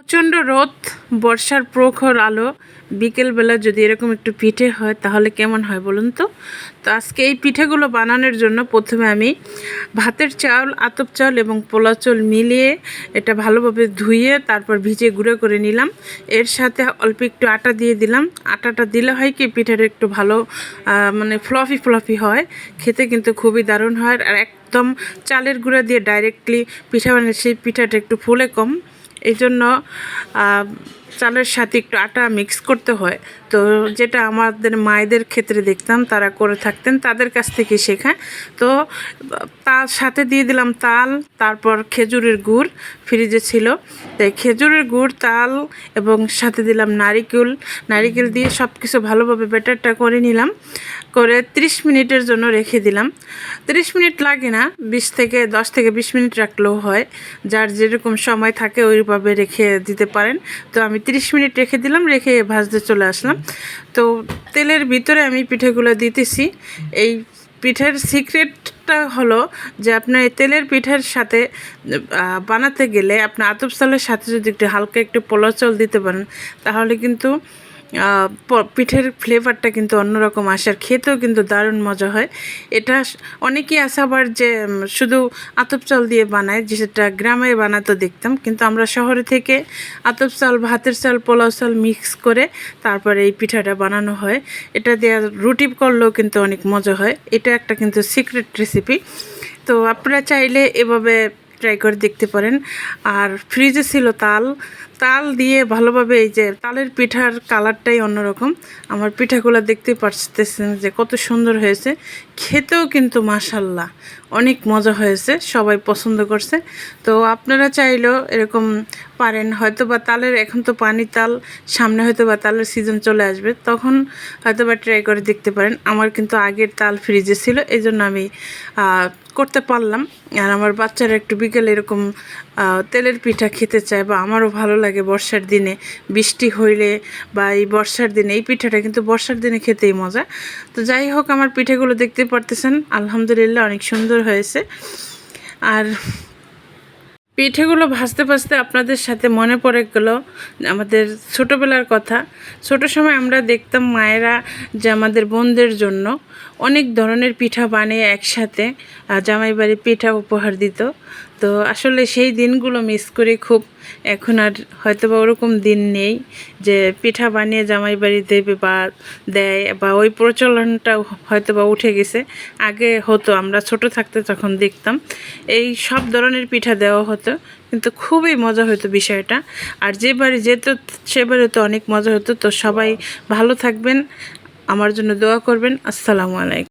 প্রচণ্ড রোদ, বর্ষার প্রখর আলো, বিকেলবেলা যদি এরকম একটু পিঠে হয় তাহলে কেমন হয় বলুন তো। তো আজকে এই পিঠেগুলো বানানোর জন্য প্রথমে আমি ভাতের চাউল, আতপ চাউল এবং পোলা চাউল মিলিয়ে এটা ভালোভাবে ধুয়ে তারপর ভিজে গুঁড়ো করে নিলাম। এর সাথে অল্প একটু আটা দিয়ে দিলাম। আটাটা দিলে হয় কি পিঠাটা একটু ভালো মানে ফ্লফি হয়, খেতে কিন্তু খুবই দারুণ হয়। আর একদম চালের গুঁড়া দিয়ে ডাইরেক্টলি পিঠা বানালে সেই পিঠাটা একটু ফুলে কম, এই জন্য চালের সাথে একটু আটা মিক্স করতে হয়। তো যেটা আমাদের মায়েদের ক্ষেত্রে দেখতাম তারা করে থাকতেন, তাদের কাছ থেকে শেখা। তো তার সাথে দিয়ে দিলাম তাল, তারপর খেজুরের গুড় ফ্রিজে ছিল, তাই খেজুরের গুড়, তাল এবং সাথে দিলাম নারিকেল দিয়ে সব কিছু ভালোভাবে ব্যাটারটা করে নিলাম। করে 30 মিনিটের জন্য রেখে দিলাম। 30 মিনিট লাগে না, 10 থেকে 20 মিনিট রাখলেও হয়, যার যেরকম সময় থাকে ওইভাবে রেখে দিতে পারেন। তো আমি 30 মিনিট রেখে দিলাম, রেখে ভাজতে চলে আসলাম। তো তেলের ভিতরে আমি পিঠেগুলো দিতেছি। এই পিঠের সিক্রেটটা হলো যে আপনার এই তেলের পিঠের সাথে বানাতে গেলে আপনার আতপ চালের সাথে যদি একটু হালকা একটু পোলাও চাল দিতে পারেন তাহলে কিন্তু পিঠের ফ্লেভারটা কিন্তু অন্যরকম আসে, আর খেতেও কিন্তু দারুণ মজা হয়। এটা অনেকেই আছে আবার যে শুধু আতপ চাল দিয়ে বানায়, যেটা গ্রামে বানাতো দেখতাম, কিন্তু আমরা শহরে থেকে আতপ চাল, ভাতের চাল, পোলাও চাল মিক্স করে তারপরে এই পিঠাটা বানানো হয়। এটা দিয়ে রুটি করলেও কিন্তু অনেক মজা হয়। এটা একটা কিন্তু সিক্রেট রেসিপি। তো আপনারা চাইলে এভাবে ট্রাই করে দেখতে পারেন। আর ফ্রিজে ছিল তাল দিয়ে ভালোভাবে, এই যে তালের পিঠার কালারটাই অন্যরকম। আমার পিঠাগুলো দেখতে পারতেছেন যে কত সুন্দর হয়েছে, খেতেও কিন্তু মাশাল্লাহ অনেক মজা হয়েছে, সবাই পছন্দ করছে। তো আপনারা চাইলেও এরকম পারেন। হয়তো বা তালের, এখন তো পানি তাল, সামনে হয়তো বা তালের সিজন চলে আসবে, তখন হয়তো বা ট্রাই করে দেখতে পারেন। আমার কিন্তু আগের তাল ফ্রিজে ছিল, এই জন্য আমি করতে পারলাম। আর আমার বাচ্চারা একটু বিকেলে এরকম তেলের পিঠা খেতে চায়, বা আমারও ভালো লাগে বর্ষার দিনে বৃষ্টি হইলে, বা এই বর্ষার দিনে এই পিঠাটা কিন্তু বর্ষার দিনে খেতেই মজা। তো যাই হোক, আমার পিঠেগুলো দেখতে পারতেছেন আলহামদুলিল্লাহ অনেক সুন্দর হয়েছে। আর পিঠেগুলো ভাজতে ভাজতে আপনাদের সাথে মনে পড়ে গেল আমাদের ছোটোবেলার কথা। ছোটো সময় আমরা দেখতাম মায়েরা যে আমাদের বোনদের জন্য অনেক ধরনের পিঠা বানিয়ে একসাথে জামাই বাড়ি পিঠা উপহার দিত। তো আসলে সেই দিনগুলো মিস করি খুব। এখন আর হয়তো বা ওরকম দিন নেই যে পিঠা বানিয়ে জামাই বাড়ি দেবে বা দেয়, বা ওই প্রচলনটাও হয়তো বা উঠে গেছে। আগে হতো, আমরা ছোট থাকতে তখন দেখতাম এই সব ধরনের পিঠা দেওয়া হতো, কিন্তু খুবই মজা হতো বিষয়টা। আর যে বাড়ি যেত সে বাড়ি তো অনেক মজা হতো। তো সবাই ভালো থাকবেন, আমার জন্য দোয়া করবেন। আসসালামু আলাইকুম।